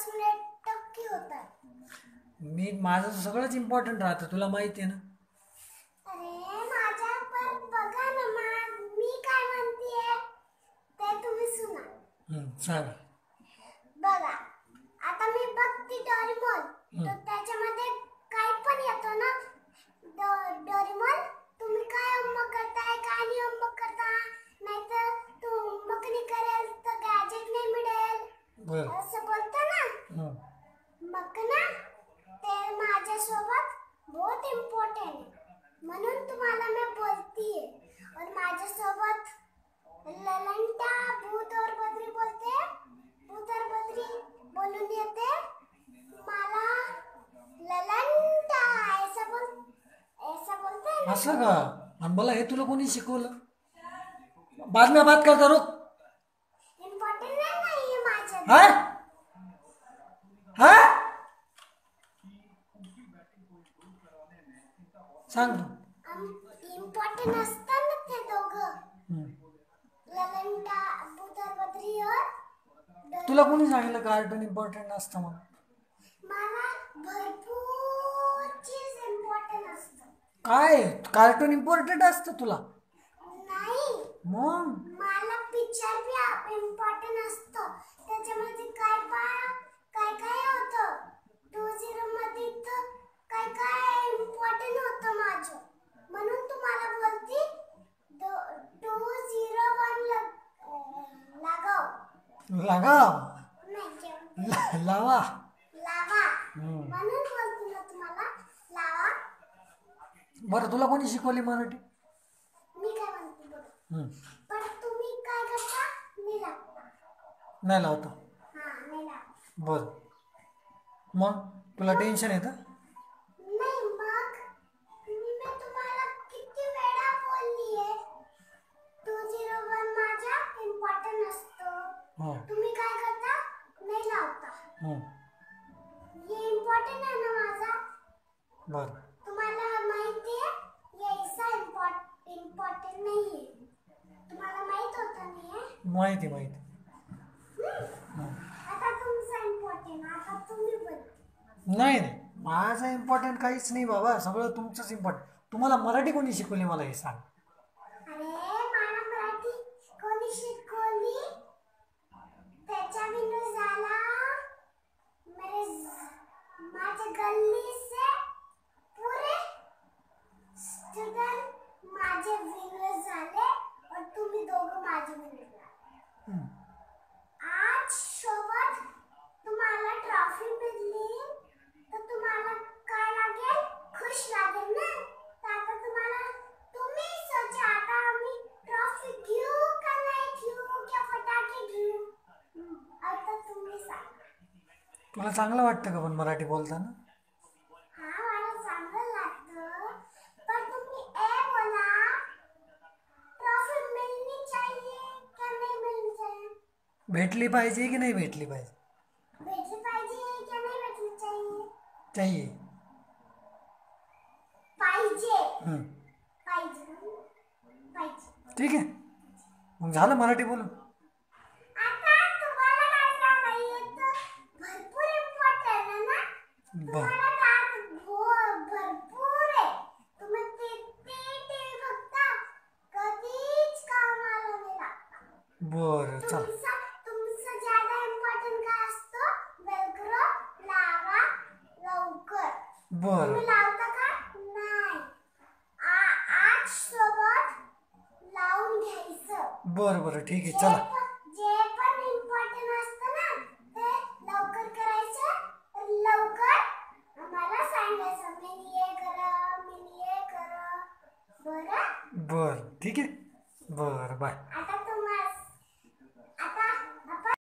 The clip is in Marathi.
10 मिनिट होतात. मी माझं सगळंच इम्पॉर्टंट राहतं, तुला माहिती आहे ना. अरे माझ्या पर बघा ना, मी काय म्हणतेय ते तुम्ही सुना. सांग. बघा आता मी बघते डोरेमॉन, तर त्याच्यामध्ये काय पण येतो ना. डोरेमॉन तुम्ही काय होमवर्क करताय, काय नाही होमवर्क करता, नाहीतर तू होमवर्क नाही करेल तर गॅजेट नाही मिळेल असं बोलतो ना. मग ना ते माझ्यासोबत बहुत इम्पॉर्टंट आहे, म्हणून तुम्हाला मी बोलतीये. और माझ्यासोबत ललंटा भूत और बद्री बोलते, भूत और बद्री बोलून येते मला ललंटा ऐसा बोलते ना. असं का? आणि मला हे तुला कोणी शिकवलं? बाद में बात करता रो. इम्पॉर्टंट नाही माझ्या. हा हा सांग तू. इम्पॉर्टंट असतात ना ते दोघं, ललंटा भूत और बद्री. और तुला कोणी सांगितलं कार्टून इम्पॉर्टंट असतं म्हणून? मला भरपूर चीज इम्पॉर्टंट असतं. काय कार्टून इम्पॉर्टंट असतं तुला? नाही, मग मला पिक्चर भी इम्पॉर्टंट असतं. त्याच्यामध्ये काय काय होतं 20 मध्ये, तर काय काय इम्पॉर्टंट होतं माझं, म्हणून तुम्हाला बोलती 201 लगाव नाही लावा. लावा, म्हणून बोलती ना तुम्हाला लावा. बरं तुला कोणी शिकवली मराठी? मी काय म्हणते बघ, पण तुम्ही काय करता, मी लावता. नाही लावतो. मी लावता. बर, मग तुला टेन्शन येतं? नाही, मग मी तुम्हाला किती वेळा बोललीये 201 माझ्या इम्पॉर्टंट असतं. तुम्ही काय करता, नाही लावता. ये इम्पॉर्टंट आहे ना माझा. बर, तुम्हाला माहितीये ये ऐसा इम्पॉर्टंट नाहीये. तुम्हाला माहित होतं नाही? माहिती. आता तुमचा इम्पॉर्टंट, आता तुम्ही बोल. नाही माझं इम्पॉर्टंट काहीच नाही बाबा, सगळं तुमचंच इम्पॉर्टंट. तुम्हाला मराठी कोणी शिकवली मला हे सांग. अरे मला मराठी कोणी शिकवली त्याच्या बिना झाला. माझ्या गल्ली से पूरे स्टुडंट माझे विनर झाले, और तुम्ही दोघं माझे विनर झाले. आज सोबत तुम्हाला ट्रॉफी मिळली तर तुम्हाला काय लागेल, खुश लागेल ना. तर आता तुम्ही सोचा, आता आम्ही ट्रॉफी घेऊ का नाही घेऊ, क्या फटाके घेऊ, आता तुम्ही सांगा. तुला चांगलं वाटतं का पण मराठी बोलताना? हा मला चांगलं लागतं, पण तुम्ही ए बोला, ट्रॉफी मिलनी चाहिए क्या नहीं मिलनी चाहिए? भेटली पाहिजे की नाही भेटली पाहिजे? भेटली पाहिजे क्या नहीं भेटली चाहिए? चाहिए. पाहिजे. ठीक आहे, मग झालं मराठी बोलून. आता तुम्हाला काय सांगायचं, भरपूर इम्पॉर्टंट आहे ना. तुम्हाला भरपूर आहे. तुम्ही टीव्ही बघता, कधीच कामाला नाही लागता. बरं चल. तुमचं ज्यादा इम्पॉर्टंट काय असतं, वेलक्रो लावा लवकर. बरं तुम्ही लावता का? नाही. आज सोबत लावून घ्यायचं. बरं ठीक आहे, चला. जे पण इम्पॉर्टंट असतं ना ते लवकर करायचं, लवकर आम्हाला सांगायचं, मी ये करा. बरं बरं ठीक आहे, बरं बाय.